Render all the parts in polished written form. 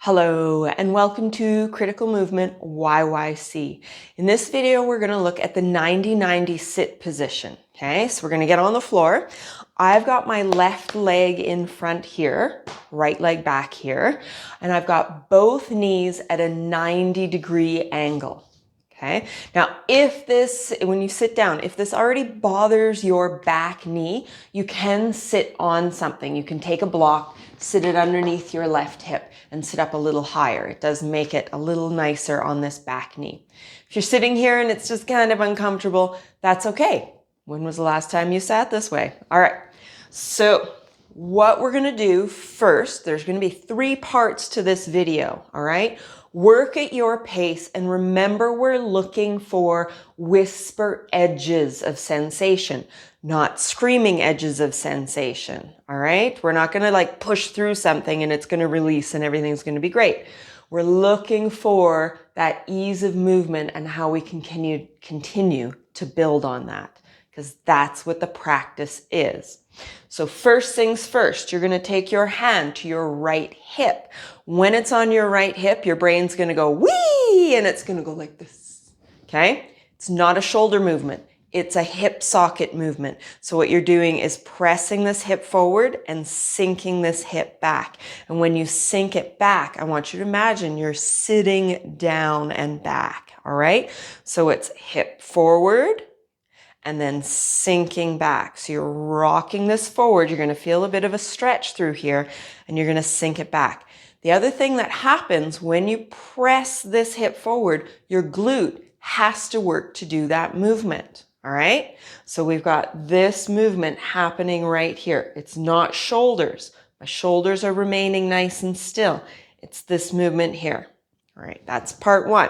Hello and welcome to Critical Movement YYC. In this video, we're going to look at the 90-90 sit position. Okay, so we're going to get on the floor. I've got my left leg in front here, right leg back here, and I've got both knees at a 90-degree angle. Okay, now when you sit down, if this already bothers your back knee, you can sit on something. You can take a block, sit it underneath your left hip and sit up a little higher. It does make it a little nicer on this back knee. If you're sitting here and it's just kind of uncomfortable, that's okay. When was the last time you sat this way? All right, so what we're gonna do first, there's gonna be 3 parts to this video, all right? Work at your pace and remember we're looking for whisper edges of sensation, not screaming edges of sensation, all right? We're not gonna like push through something and it's gonna release and everything's gonna be great. We're looking for that ease of movement and how we can continue to build on that, because that's what the practice is. So first things first, you're going to take your hand to your right hip. When it's on your right hip, your brain's going to go wee, and it's going to go like this. Okay? It's not a shoulder movement. It's a hip socket movement. So what you're doing is pressing this hip forward and sinking this hip back. And when you sink it back, I want you to imagine you're sitting down and back. All right? So it's hip forward and then sinking back. So you're rocking this forward. You're going to feel a bit of a stretch through here and you're going to sink it back. The other thing that happens when you press this hip forward, your glute has to work to do that movement. All right. So we've got this movement happening right here. It's not shoulders. My shoulders are remaining nice and still. It's this movement here. All right. That's part 1.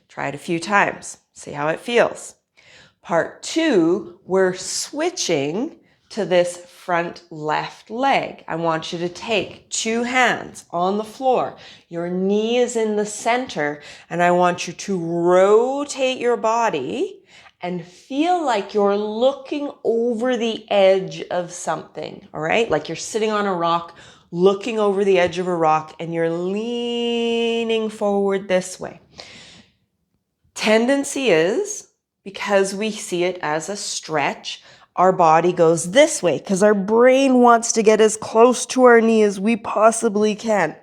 Try it a few times. See how it feels. Part 2, we're switching to this front left leg. I want you to take 2 hands on the floor. Your knee is in the center, and I want you to rotate your body and feel like you're looking over the edge of something, all right? Like you're sitting on a rock, looking over the edge of a rock, and you're leaning forward this way. Tendency is, because we see it as a stretch, our body goes this way because our brain wants to get as close to our knee as we possibly can.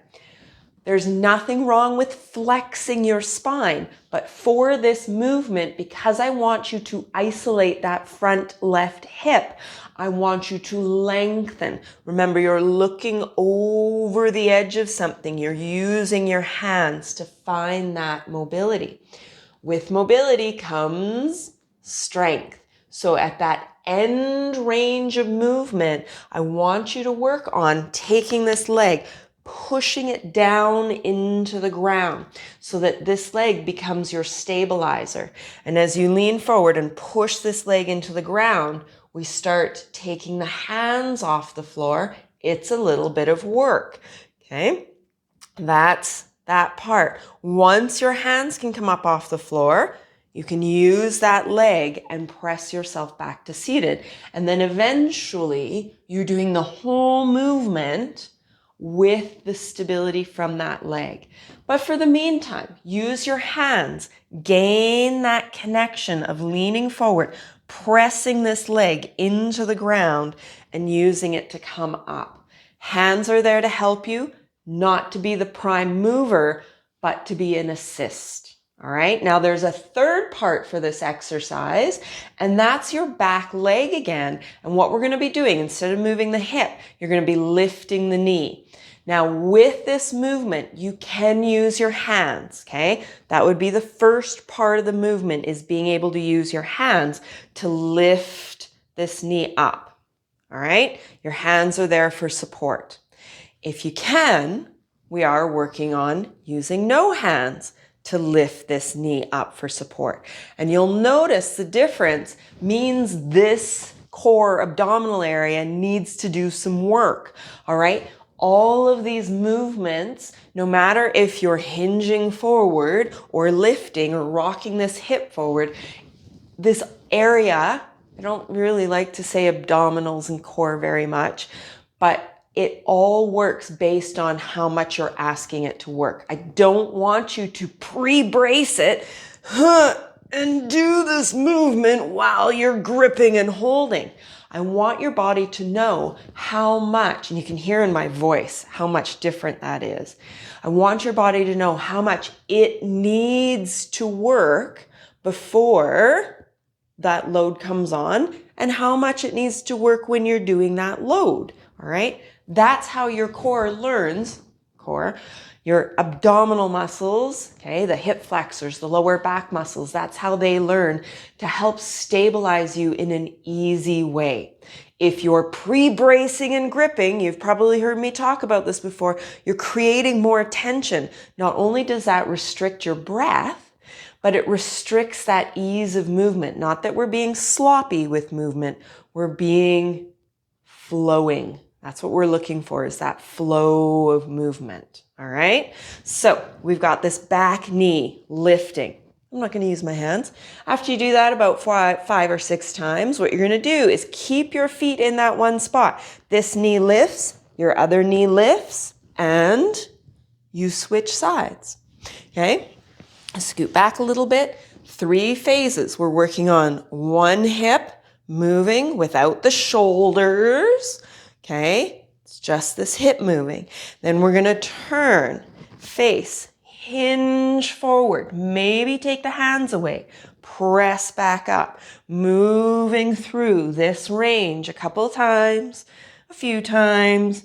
There's nothing wrong with flexing your spine, but for this movement, because I want you to isolate that front left hip, I want you to lengthen. Remember, you're looking over the edge of something. You're using your hands to find that mobility. With mobility comes strength. So at that end range of movement, I want you to work on taking this leg, pushing it down into the ground so that this leg becomes your stabilizer. And as you lean forward and push this leg into the ground, we start taking the hands off the floor. It's a little bit of work. Okay? That's that part. Once your hands can come up off the floor, you can use that leg and press yourself back to seated. And then eventually you're doing the whole movement with the stability from that leg. But for the meantime, use your hands, gain that connection of leaning forward, pressing this leg into the ground and using it to come up. Hands are there to help you, not to be the prime mover, but to be an assist. All right. Now there's a third part for this exercise, and that's your back leg again. And what we're going to be doing, instead of moving the hip, you're going to be lifting the knee. Now with this movement, you can use your hands. Okay. That would be the first part of the movement, is being able to use your hands to lift this knee up. All right. Your hands are there for support. If you can, we are working on using no hands to lift this knee up for support. And you'll notice the difference means this core abdominal area needs to do some work. All right. All of these movements, no matter if you're hinging forward or lifting or rocking this hip forward, this area, I don't really like to say abdominals and core very much, but it all works based on how much you're asking it to work. I don't want you to pre-brace it and do this movement while you're gripping and holding. I want your body to know how much, and you can hear in my voice how much different that is. I want your body to know how much it needs to work before that load comes on and how much it needs to work when you're doing that load. All right. That's how your core learns, your abdominal muscles, okay, the hip flexors, the lower back muscles, that's how they learn to help stabilize you in an easy way. If you're pre-bracing and gripping, you've probably heard me talk about this before, you're creating more tension. Not only does that restrict your breath, but it restricts that ease of movement. Not that we're being sloppy with movement, we're being flowing. That's what we're looking for, is that flow of movement. All right. So we've got this back knee lifting. I'm not going to use my hands. After you do that about 5 or 6 times, what you're going to do is keep your feet in that one spot. This knee lifts, your other knee lifts, and you switch sides. Okay. Scoot back a little bit. 3 phases. We're working on one hip moving without the shoulders. Okay, it's just this hip moving. Then we're going to turn, face, hinge forward. Maybe take the hands away. Press back up. Moving through this range a couple times, a few times.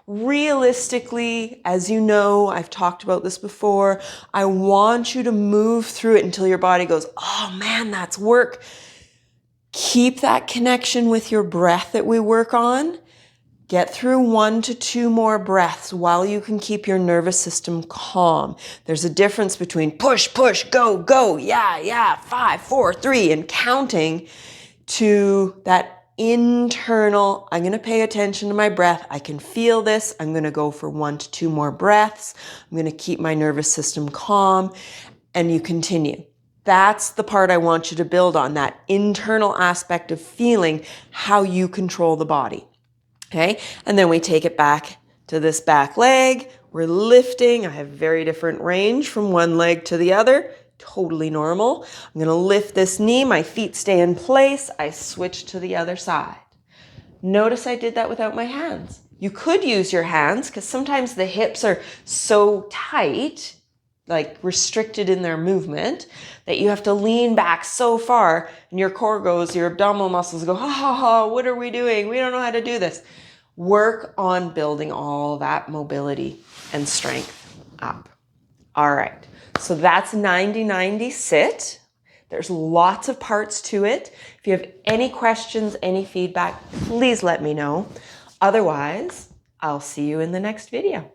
Realistically, as you know, I've talked about this before, I want you to move through it until your body goes, oh man, that's work. Keep that connection with your breath that we work on. Get through 1 to 2 more breaths while you can keep your nervous system calm. There's a difference between push, push, go, go, yeah, 5, 4, 3, and counting to that internal, I'm going to pay attention to my breath. I can feel this. I'm going to go for 1 to 2 more breaths. I'm going to keep my nervous system calm, and you continue. That's the part I want you to build on, that internal aspect of feeling how you control the body. Okay, and then we take it back to this back leg. We're lifting. I have very different range from one leg to the other. Totally normal. I'm going to lift this knee. My feet stay in place. I switch to the other side. Notice I did that without my hands. You could use your hands because sometimes the hips are so tight, like restricted in their movement, that you have to lean back so far and your core goes, your abdominal muscles go, ha ha ha, what are we doing? We don't know how to do this. Work on building all that mobility and strength up. All right. So that's 90-90 sit. There's lots of parts to it. If you have any questions, any feedback, please let me know. Otherwise, I'll see you in the next video.